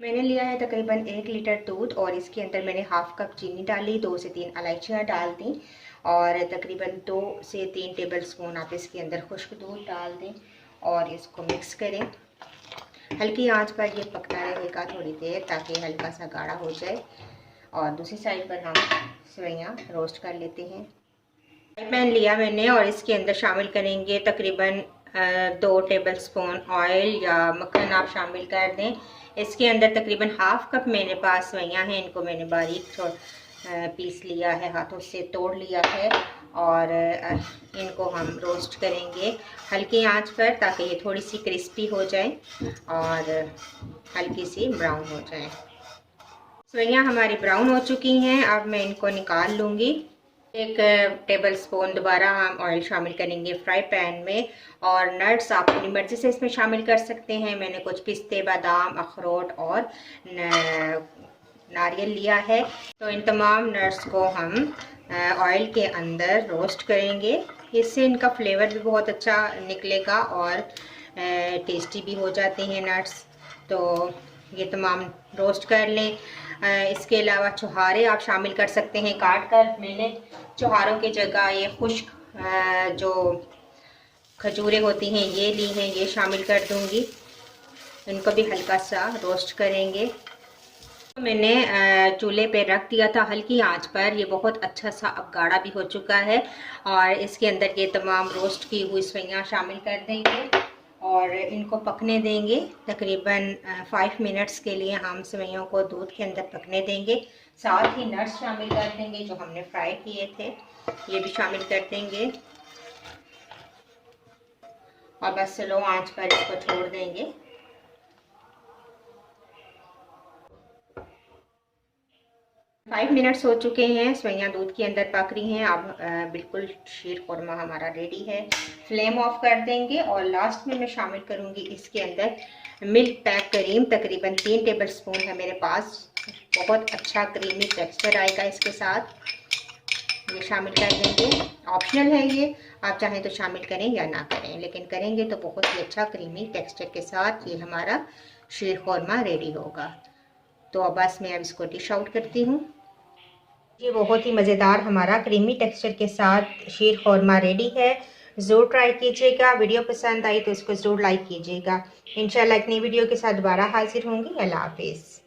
मैंने लिया है तकरीबन 1 लीटर दूध और इसके अंदर मैंने हाफ कप चीनी डाली, 2 से 3 इलायचियाँ डाल दी और तकरीबन 2 से 3 टेबल स्पून आप इसके अंदर खुश्क दूध डाल दें और इसको मिक्स करें। हल्की आंच पर ये पकना रहेगा थोड़ी देर ताकि हल्का सा गाढ़ा हो जाए। और दूसरी साइड पर हम सेवइयाँ रोस्ट कर लेते हैं। फ्राई पैन लिया मैंने और इसके अंदर शामिल करेंगे तकरीबन 2 टेबल स्पून ऑयल या मक्खन आप शामिल कर दें। इसके अंदर तकरीबन हाफ कप मेरे पास सेवइयाँ हैं, इनको मैंने बारीक पीस लिया है, हाथों से तोड़ लिया है और इनको हम रोस्ट करेंगे हल्की आंच पर ताकि ये थोड़ी सी क्रिस्पी हो जाए और हल्की सी ब्राउन हो जाए। सेवइयाँ हमारी ब्राउन हो चुकी हैं, अब मैं इनको निकाल लूँगी। 1 टेबल स्पून दोबारा हम ऑयल शामिल करेंगे फ्राई पैन में और नट्स आप अपनी मर्ज़ी से इसमें शामिल कर सकते हैं। मैंने कुछ पिस्ते, बादाम, अखरोट और नारियल लिया है। तो इन तमाम नट्स को हम ऑयल के अंदर रोस्ट करेंगे। इससे इनका फ्लेवर भी बहुत अच्छा निकलेगा और टेस्टी भी हो जाते हैं नट्स। तो ये तमाम रोस्ट कर लें। इसके अलावा छुहारे आप शामिल कर सकते हैं काट कर। मैंने छुहारों की जगह ये खुश्क जो खजूरें होती हैं ये ली हैं, ये शामिल कर दूंगी। इनको भी हल्का सा रोस्ट करेंगे। मैंने चूल्हे पे रख दिया था हल्की आंच पर, ये बहुत अच्छा सा अब गाढ़ा भी हो चुका है और इसके अंदर ये तमाम रोस्ट की हुई सेवइयाँ शामिल कर देंगे और इनको पकने देंगे। तकरीबन 5 मिनट्स के लिए हम सेवइयों को दूध के अंदर पकने देंगे। साथ ही नट्स शामिल कर देंगे जो हमने फ्राई किए थे, ये भी शामिल कर देंगे और बस स्लो आंच पर इसको छोड़ देंगे। फाइव मिनट्स हो चुके हैं, सेवइयाँ दूध के अंदर पक रही हैं। अब बिल्कुल शीर खुरमा हमारा रेडी है। फ्लेम ऑफ कर देंगे और लास्ट में मैं शामिल करूँगी इसके अंदर मिल्क पैक क्रीम, तकरीबन 3 टेबल स्पून है मेरे पास। बहुत अच्छा क्रीमी टेक्सचर आएगा इसके साथ, ये शामिल कर देंगे। ऑप्शनल है ये, आप चाहें तो शामिल करें या ना करें, लेकिन करेंगे तो बहुत ही अच्छा क्रीमी टेक्सचर के साथ ये हमारा शीर खुरमा रेडी होगा। तो अब बस मैं अब इसको डिश आउट करती हूँ। ये बहुत ही मज़ेदार हमारा क्रीमी टेक्सचर के साथ शीर खुरमा रेडी है। ज़रूर ट्राई कीजिएगा। वीडियो पसंद आई तो इसको ज़रूर लाइक कीजिएगा। इंशाल्लाह एक नई वीडियो के साथ दोबारा हाजिर होंगी। अल्लाह हाफिज़।